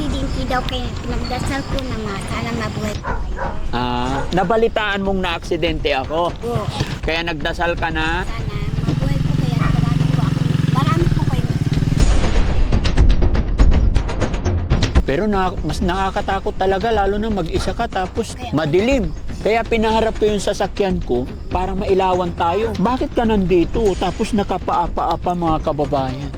aksidente daw kaya pinagdasal ko na sana mabuhay ko kayo. Nabalitaan mong na-aksidente ako. Oo. Kaya nagdasal ka na. Sana mabuhay ko kaya marami po kayo. Pero mas nakakatakot talaga lalo na mag-isa ka tapos madilim. Kaya pinaharap ko yung sasakyan ko para mailawan tayo. Bakit ka nandito tapos nakapaapa-apa mga kababayan?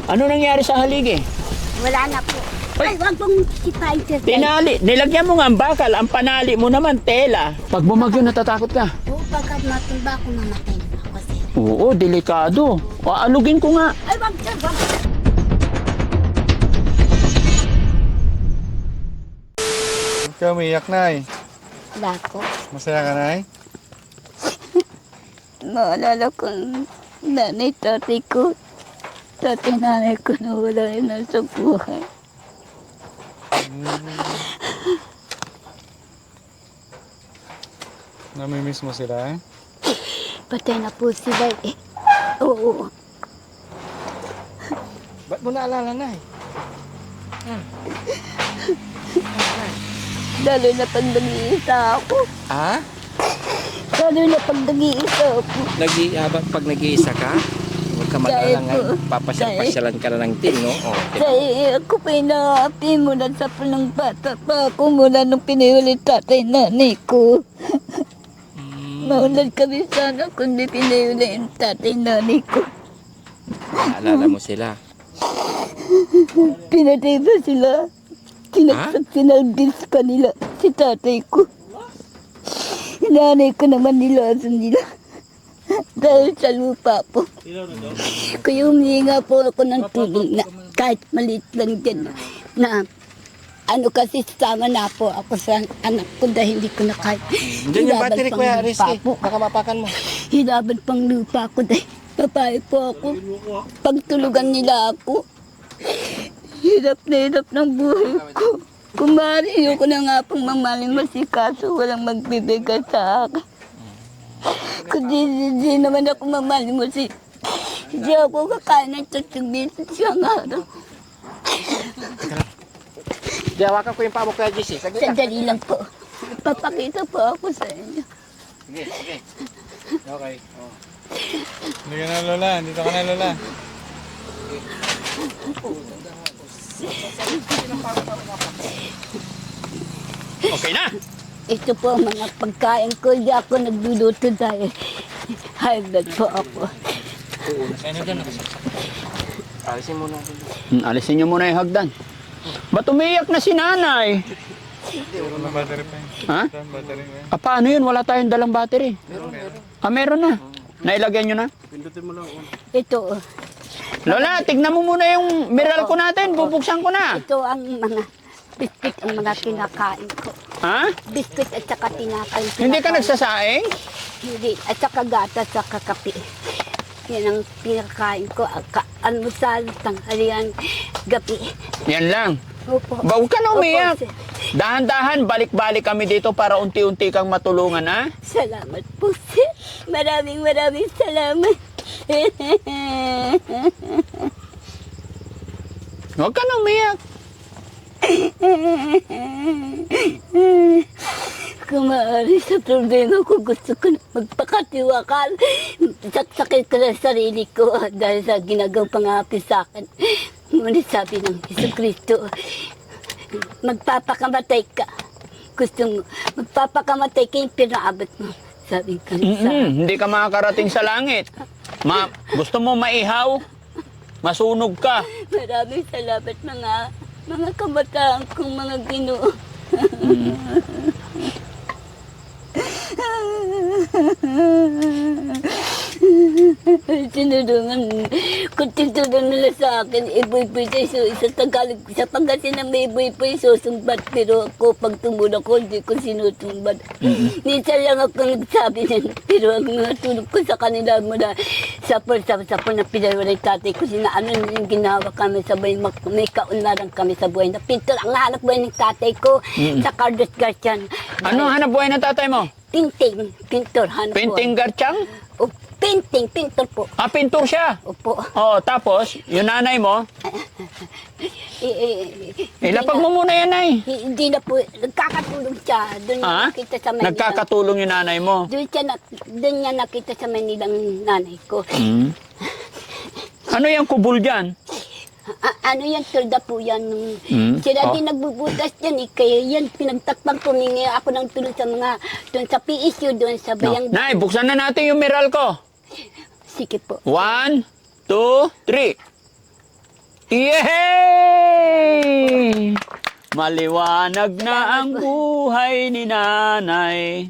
Ano nangyari sa haligi? Wala na po. Ay, wag pong sipain sir. Tinali. Nilagyan mo nga ang bakal. Ang panali mo naman, tela. Pag bumagyo, natatakot ka? Oo, pagkat matumba ako, mamatay na ako sir. Oo, delikado. O, alugin ko nga. Ay, wag sir, wag. Ikaw umiyak, Nay. Wala ko. Masaya ka, Nay? Naalala ko nanay tatay ko. Tatay nanay ko na wala na sa buhay. Namimiss mo sila, eh? Patay na po sila eh. Oo. Ba't mo naalala, Nay? Lalo na pag nag-iisa ako. Ha? Lalo na pag nag-iisa ako. Pag nag-iisa ka, huwag ka mag-alala nga, Dahil po, papasyal-pasyalan ka na ng team, no? Oh, Dahil ako pa inaapi mula sa palang bata pa ako mula nung pinayulit tatay nanay ko. Maulad kami sana kundi pinayulit yung tatay nanay ko. Naalala mo sila. Pinatay ba sila? Sinalbis pa nila si tatay ko. Nanay ko naman nilasan nila. Dahil sa lupa po. Kaya humihinga po ako ng tulong na kahit maliit lang dyan na ano kasi sama na po ako sa anak ko dahil hindi ko na kahit Diyan yung battery, Kuya Rizky. Baka mapakan mo. hilaban pang lupa ko dahil babae po ako. Pagtulugan nila ako. Hirap na hirap ng buhay ko. Kumari ko na nga pang mamalimasi kaso walang magbibigay sa akin. Kundi di naman ako mamalimasi. Hindi ako kakain ng 3 beses siyang araw. Di, hawakan ko yung paa mo, Kuya JC. Saglit lang. Sandali lang po. Papakita po ako sa inyo. Sige, sige. Okay. Oh. Hindi ka na, Lola. Dito ka na, Lola. Okay na. Ito po ang mga pagkain ko. Hindi ako nagluluto dahil high blood po ako. Ano dyan, nakasaksak. Alisin mo natin. Alisin niyo muna yung hagdan. Ba't umiyak na si nanay? Walang battery pa, eh. Ha? Walang battery pa, eh. Paano yun? Wala tayong dalang battery. Meron na. Nailagyan nyo na? Ito, Lola, tignan mo muna yung mineral ko natin. Bubuksan ko na. ito ang mga biscuit ang mga kinakain ko. Ha? Biscuit at saka tinapay. Hindi ka nagsasaing? Hindi. At saka gatas at saka kape. Yan ang pinakain ko. Almusal, tanghalian, gabi. Yan lang. Opo. Ba, huwag ka na umiyak. Opo, sir. Dahan-dahan, balik-balik kami dito para unti-unti kang matulungan, ha? Salamat po, sir. Maraming salamat. Huwag ka na umiyak. Kung maaari sa problema ko, gusto ko na magpakatiwakal. Saksakin ko sa sarili ko dahil sa ginagawa pangapi sa akin. Ngunit sabi ng Jesucristo, magpapakamatay ka. Gusto mo, magpapakamatay ka yung pinaabot mo. Sabi ko sa Hindi ka makakarating sa langit. Gusto mo maihaw? Masunog ka. Maraming salamat mga kabataan kong mga Ginoo. Tinulungan, kung tinulungan nila sa akin, iboy-boy sa Tagalog, sa Pangasinan may iboy-boy susumbat, pero ako pag tumulong ko, hindi ko sinusumbat. Minsan lang ako nagsabi nun, pero ang natulog ko sa kanila mula sa po na pinawalay tatay ko, ano yung ginawa kami sa buhay, may kaunlaran kami sa buhay, na pinto ang hanap buhay ng tatay ko, sa Carlos Garcian. Ano hanap buhay ng tatay mo? Pinting, pintor, hanap buhay. Pinting garchang? Oh, Pintor po. Ah, pintor siya. Opo. Oh, tapos, yung nanay mo, ilapag mo muna yan, Nay. Hindi na po, nagkakatulong siya. Doon niya Ah? nakita sa Manila. Nagkakatulong yung nanay mo. Doon niya nakita sa Manilang nanay ko. Hmm. Ano yung kubul dyan? Ano yan, tulda po yan. Sila Oh. din nagbubutas yan. Kaya yan, pinagtakpang pumingi ako ng tulong sa mga, doon sa PSU, doon sa No. Bayang. Nay, buksan na natin yung miral ko. Sige po. 1, 2, 3. Yay! Maliwanag na ang buhay ni nanay.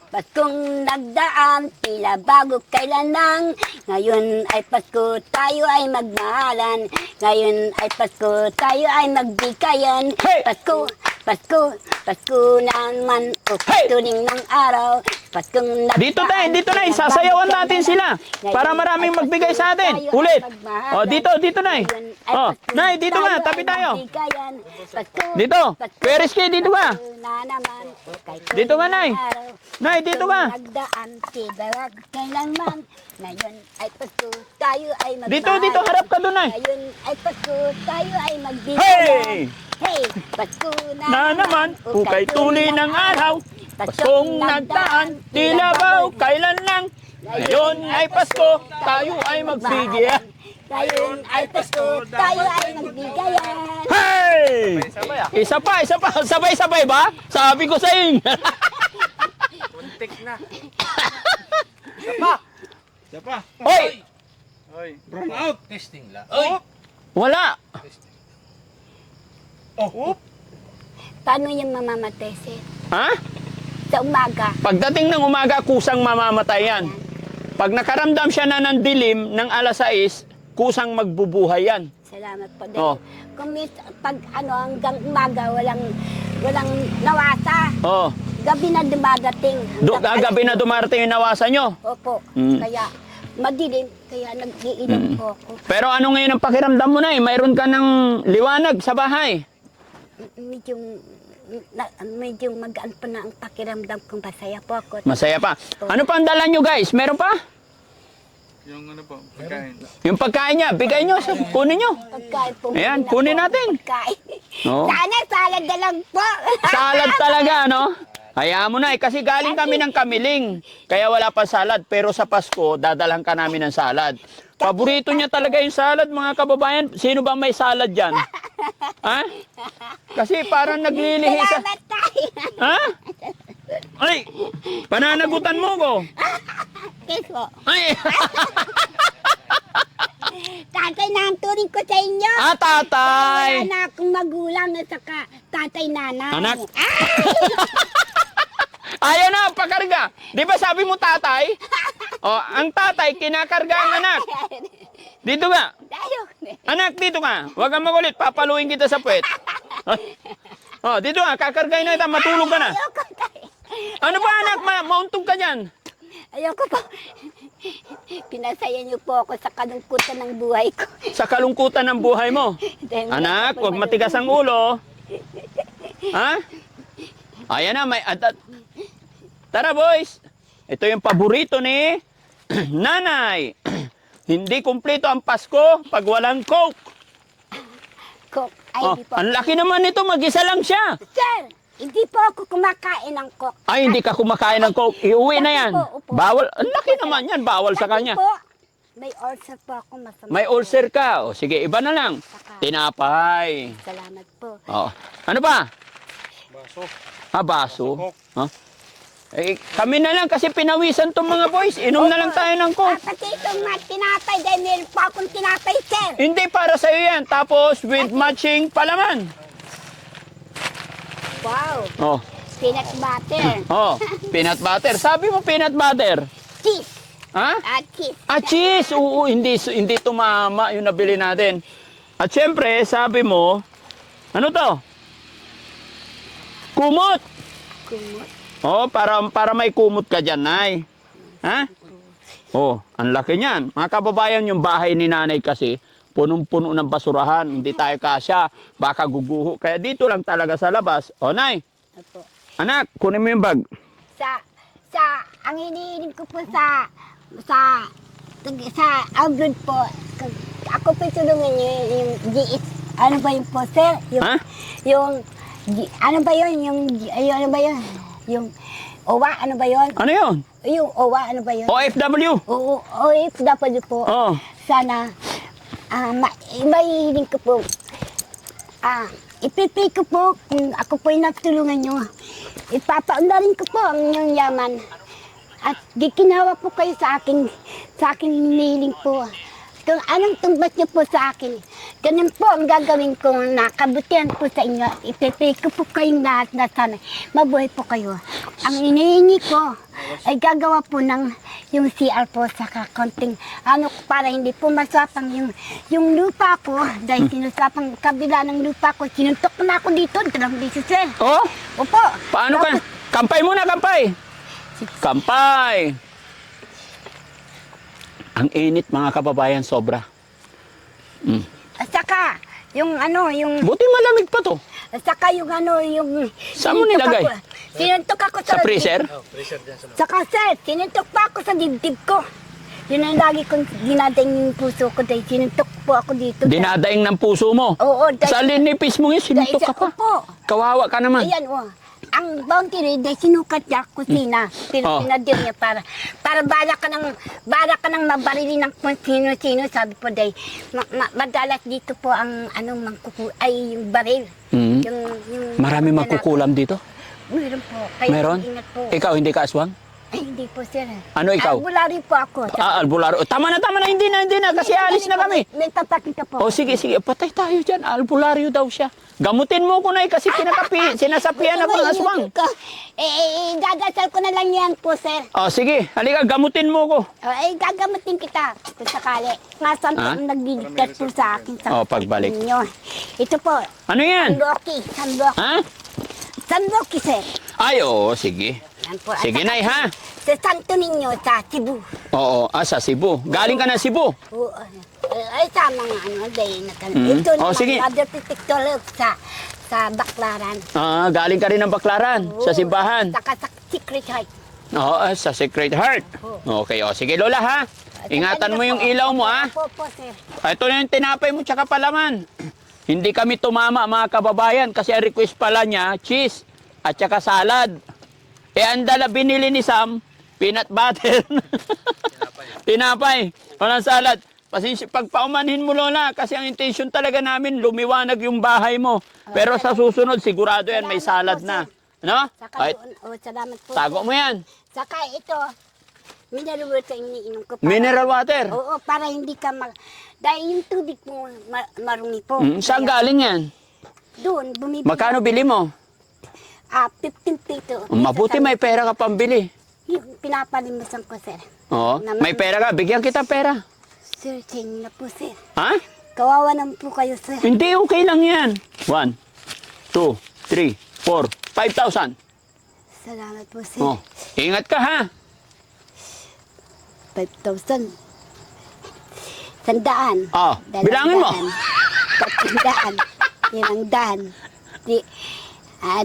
Paskong nagdaan, tila bago kailan lang. Ngayon ay Pasko, tayo ay magmahalan. Ngayon ay Pasko, tayo ay magbigayan. Hey! Pasko, Pasko, Pasko naman. O Hey! tuling ng araw. Paskong nagdaan. Dito tayo, tila sasayawan bago natin kailan sila. lang. Para Ngayon maraming ay magbigay Pasko, sa atin. tayo ay Ulit. magmahalan. Oh, dito, Nay. Ngayon ay Oh, Pasko, Nay, dito ka, tayo tabi ay tayo. magbigayan. Pasko, Dito. Pasko, Pereski, dito ka. Pasko na naman. Kay Dito ka, Nay. tuling araw. Nay, dito ka. Nagdaan, tibawag kailanman. Ngayon ay Pasko, tayo ay magmahal. Dito, harap ka doon, Nay. Ngayon ay Pasko, tayo ay magbigayan. Hey! Hey! Pasko Na naman, ukay tuli ng araw. Paskong nagdaan, tila ba kailan lang. Ngayon ay Pasko, tayo ay magbigayan. Ngayon ay Pasko, tayo ay magbigayan. Hey! Isa pa. Sabay-sabay ba? Sabi ko sa inyo. Muntik na. Isa pa. Hoy! Oy, brown out. Testing lang. Wala. Oh, Paano yung mamamatay, sir? Ha? Sa umaga. Pagdating ng umaga, kusang mamamatay yan. Pag nakaramdam siya na ng dilim ng alas 6, kusang magbubuhay yan. Salamat po. Oh. Kung pag hanggang umaga, walang nawasa. Oh, Gabi na dumadating. gabi na dumarating yung nawasa nyo. Opo. Mm. Kaya madilim. Kaya nag-iinom po ako. Pero ano ngayon ang pakiramdam mo na eh? Mayroon ka ng liwanag sa bahay. Medyo magaan pa na ang pakiramdam kong masaya po ako. Masaya pa. Ano pa ang dala nyo guys? Meron pa? yung ano po, pagkain. Yung pagkain niya, bigay nyo. Kunin nyo. Pagkain po. Ayan, muna kunin po, natin. Pagkain. Oo. Sana salad na lang po. Salad talaga, no? Hayaan mo na eh, kasi galing kami ng Kamiling. Kaya wala pa salad. Pero sa Pasko, dadalang ka namin ng salad. Paborito niya talaga yung salad, mga kababayan. Sino ba may salad dyan? Ha? Kasi parang naglilihi sa... Salamat tayo. Ha? Ay! Pananagutan mo ko. Kiss po. Ay! Tatay na ang turing ko sa inyo. Ah, tatay! Wala na akong magulang at saka tatay nanay. Anak? Ayaw na, pakarga. Di ba sabi mo tatay? O, ang tatay, kinakarga ang anak. Dito ka. Tayo. Anak, dito ka. Huwag kang magulit. Papaluin kita sa puwet. O, dito ka. Kakargahin na kita. Matulog ka na. Ayoko tayo. Ano ba, anak? Mauntog ka dyan. Ayoko po. Pinasaya niyo po ako sa kalungkutan ng buhay ko. Sa kalungkutan ng buhay mo. Dahil Anak, wala huwag po matigas ang ulo. Ha? Ayan na, tara boys. Ito yung paborito ni nanay. Hindi kumpleto ang Pasko pag walang Coke. Coke. Ay, Oh, hindi po. ang laki naman nito, mag-isa lang siya. Sir, hindi po ako kumakain ng Coke. Ay, hindi ka kumakain ng Coke. Iuwi na yan. Opo. Bawal. Ang laki naman yan. Bawal sa Kasi kanya. po, may ulcer po ako masama. May ulcer ka. O, sige, iba na lang. Saka, Tinapay. salamat po. Oh. Ano pa? Baso. Baso. Coke. Huh? Eh, kami na lang kasi pinawisan tong mga boys. Inom na lang tayo ng Coke. Pati itong mga tinapay, dahil meron po akong tinapay, sir. Hindi para sa'yo yan. Tapos with matching palaman. Wow, Oh. peanut butter. Oh. Peanut butter. Sabi mo peanut butter. Cheese. Ha? Cheese. Ah, cheese. Oo, hindi tumama yung nabili natin. At syempre, sabi mo, ano to? Kumot. Kumot. Oh, para may kumot ka dyan, Nay. Ha? Oh, ang laki niyan. Mga kababayan, yung bahay ni nanay kasi, punong-puno ng basurahan. Hindi tayo kasya. Baka guguho. Kaya dito lang talaga sa labas. Oh, Nay. Opo. Anak, kunin mo yung bag. Ang hinihiling ko po sa sa abroad po, ako po tulungan niyo yung GS, ano ba yung po, sir? Yung, Ha? ano ba yun? Ano ba yun? Yung OWA, ano ba yun? Ano yun? Yung OWA, ano ba yun? OFW? Oo, OFW po. Oo. Sana, maihiling ko po. Ipipay ko po kung ako po yung natulungan nyo. Ipapaundarin ko po ang inyong yaman. At gikinawa po kayo sa akin hinihiling po. Anong tumbat niyo po sa akin? Ganun po ang gagawin ko na kabutihan po sa inyo. Ipipay ko po kayong lahat na sana mabuhay po kayo. Ang inihingi ko ay gagawa po ng yung CR po sa konting para hindi po maswapang yung lupa ko dahil sinusapang kabila ng lupa ko. Sinuntok na ako dito, 3 beses eh. Oh? Opo. Paano ka? Kampay muna, kampay! Kampay! Ang init mga kababayan, sobra. At saka, yung Buti malamig pa to. at saka yung Saan mo nilagay? Sinuntok ako Sa freezer? Saka sir, sinuntok pa ako sa dibdib ko. Yun ang lagi kong dinadaing yung puso ko dahil sinuntok po ako dito. Dinadaing ng puso mo? Oo, Sa linipis mo yun, sinuntok ka pa. Opo. Kawawa ka naman. Ayan, ang boundary dahil sinukat niya kusina. Pero pinadir niya para bala ka ng mabarili ng kung sino-sino. Sabi po dahil madalas dito po ang yung baril. Yung Marami magkukulam dito? Meron po. Kaya Meron? ingat po. Ikaw, hindi ka aswang? Ay, hindi po sir. Ano ikaw? Albularyo po ako. Albularyo. Tama na, hindi na. Kasi alis na kami. May tatakita po. O sige, patay tayo dyan. Albularyo daw siya. Gamutin mo ko na kasi sinasapian ako ng aswang. Dadasal ko na lang yan po, sir. O sige, halika, gamutin mo ko. Gagamutin kita kung sakali. Nasaan po ang nagliligtas po sa akin sa pagbalik. inyo. Ito po, Ano yan? Sandoki. Ha? Sandoki, sir. Ay, oo, sige. Yan po. Sige, Nay, ha? Sa Santo Niño, sa Cebu. Oo, sa Cebu. Galing ka na Cebu. Oo, ay, sa mga dahil ito naman, sige. Mother Protector sa Baclaran. Galing ka rin ng Baclaran, sa simbahan. Saka sa Secret Heart. Oo, sa Sacred Heart. Okay, sige, Lola, ha? Ingatan mo yung ilaw mo, ha? Opo, sir. Ito na yung tinapay mo, tsaka palaman. Hindi kami tumama, mga kababayan, kasi ang request pala niya, cheese at tsaka salad. Ang dala binili ni Sam, peanut butter. Tinapay. Walang salad. Pagpaumanhin mo, Lola, kasi ang intention talaga namin, lumiwanag yung bahay mo. Pero sa susunod, sigurado yan, may salad na. Ano? Saka doon, salamat po. Tago mo yan. Saka ito, mineral water iniinom ko. Mineral water. Oo, para hindi ka dahil yung tubig mo marumi po. Saan galing yan? Doon, bumibili. Magkano bili mo? 15 peso. Mabuti may pera ka pambili. Yung pinapalimusan ko, sir. Oo. May pera ka, bigyan kita pera. Sir, change na po, sir. Ha? Kawawa naman po kayo, sir. Hindi, okay lang yan. 1, 2, 3, 4, 5,000. Salamat po, sir. Oh, ingat ka, ha? 5,000. 100. Oh, bilangin mo. 300. 500.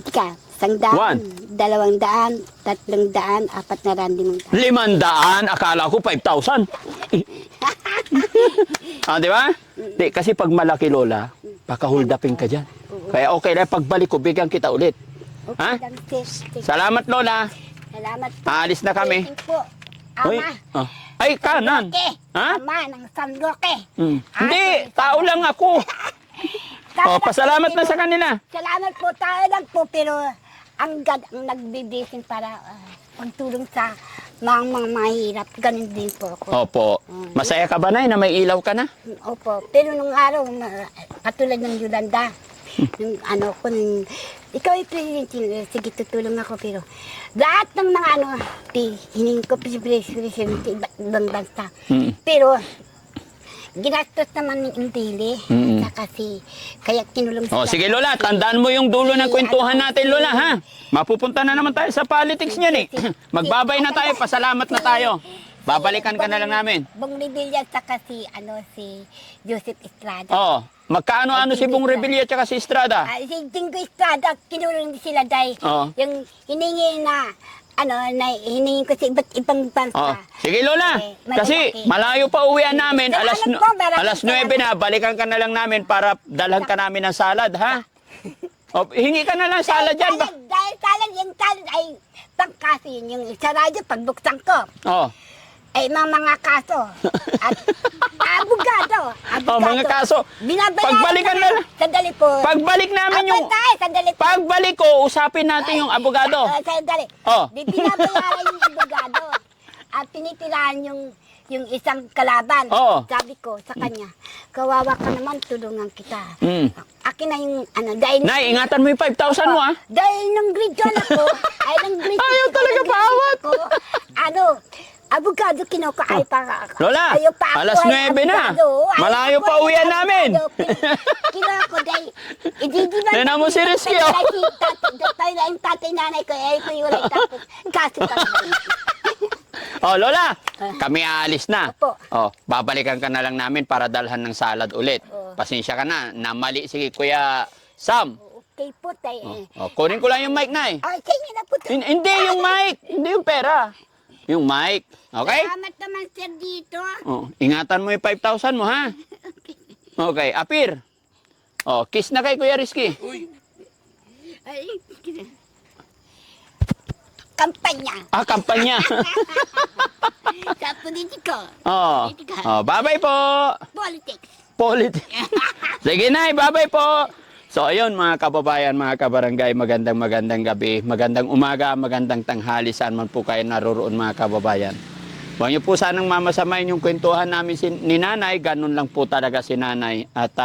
Tika, 100, 200, 300, 400, 500. 500, akala ko 5,000. Di ba? Di, kasi pag malaki, Lola, baka hold upin ka dyan. Kaya okay na, pagbalik ko, bigyan kita ulit. Ha? Okay, sir. Salamat, Lola. Salamat po. Aalis na kami. Thank you po. Uy, Ama. Ay, kanan. Roque. Ha? Ama ng San Roque. Hindi, tao lang ako. Pasalamat na sa kanila. Salamat po, tayo lang po, pero ang God ang nagbibisin para pagtulong sa mga mahirap. Ganun din po ako. Opo. Masaya ka ba, Nay, na may ilaw ka na? Opo, pero nung araw, katulad ng Yolanda, ikaw ay president, sige tutulong ako, pero lahat ng mga hining ko president ibang bansa. Pero, ginastos naman ng Indili, kasi kaya tinulong sila. Sige, Lola, tandaan mo yung dulo ng kwentuhan natin, Lola, ha? Mapupunta na naman tayo sa politics niyan, eh. Magbabay na tayo, pasalamat na tayo. Babalikan ka na lang namin. Bong Revilla, saka si Joseph Estrada. Oo. Magkaano si Bong Revilla at si Estrada? Si Jingo Estrada, kinulong sila dahil yung hiningi na hiningin ko sa iba't ibang bansa. Oh, sige Lola, Malalaki. kasi malayo pa uwian namin, Salamat po, maraming alas 9 na, balikan ka na lang namin para dalhan ka namin ng salad, ha? O, hingi ka na lang salad dyan. Dahil salad, yung salad ay pangkaso yun. Yung sa radyo, pagbuksan ko, Oh, ay mga kaso. At abogado. mga kaso. Binabayaran Pagbalikan ko na lang. Sandali po. Pagbalik namin yung... Sandali po. Pagbalik ko, usapin natin yung abogado. Sandali. Oh. Binabayaran yung abogado. At tinitirahan yung isang kalaban. Oo. Sabi ko sa kanya, kawawa ka naman, tulungan kita. Mm. Akin na yung, dahil... Nay, ingatan mo yung 5,000 mo, ha? Dahil nung grade 12 ako, ay nung grade Ayaw 12 talaga nung grade paawat. 12 ako, abogado kinuha ay para... Lola, ayaw pa ako alas ay 9 na. abogado. Ayaw Malayo ako pa ay uwian namin. abogado. Kinuha ko dahil... Ididiban Tignan mo si Rizky, oh. Tayo na yung tatay nanay ko, ay ko yung tapos kaso kami. Oh, Lola, kami aalis na. Opo. Oh, babalikan ka na lang namin para dalhan ng salad ulit. Oo. Pasensya ka na, namali si Kuya Sam. Okay po tayo. Oh, kunin ko lang yung mic, Nay. Ay, sa inyo na po. Hindi yung mic, hindi yung pera. Yung mic, okay? Salamat naman sir dito. Oh, ingatan mo yung 5,000 mo, ha? Okay, Apir. Oh, kiss na kay Kuya Rizky. Ay, kampanya. Ah, kampanya. Sa politiko. Oh. Oh, bye-bye po. Politics. Sige na, bye-bye po. So ayun mga kababayan, mga kabarangay, magandang gabi, magandang umaga, magandang tanghali, saan man po kayo naroroon mga kababayan. Huwag niyo po sanang mamasamayin yung kwentuhan namin ni nanay, ganun lang po talaga si nanay. At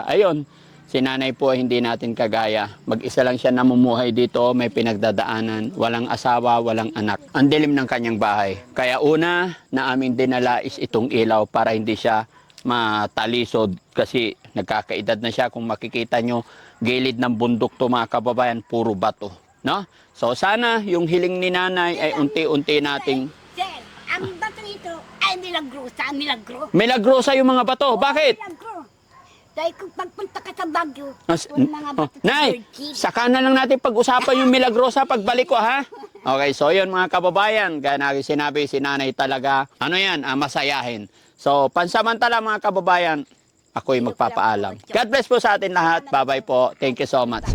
ayun, si nanay po hindi natin kagaya. Mag-isa lang siya namumuhay dito, may pinagdadaanan, walang asawa, walang anak. Ang dilim ng kanyang bahay. Kaya una na aming dinala is itong ilaw para hindi siya matalisod kasi nagkakaedad na siya. Kung makikita nyo, gilid ng bundok to mga kababayan, puro bato, no? So sana yung hiling ni nanay ay unti-unti nating Sir, ang bato nito ay milagro. milagrosa yung mga bato. Bakit? Milagro. Dahil kung pagpunta ka sa Baguio, Nas- yung mga bato sa Nay, Turkey. saka na lang natin pag-usapan yung milagrosa pagbalik ko, ha? Okay, so yun mga kababayan, gaya na sinabi si nanay talaga, masayahin. So, pansamantala mga kababayan, ako'y magpapaalam. God bless po sa atin lahat. Bye-bye po. Thank you so much.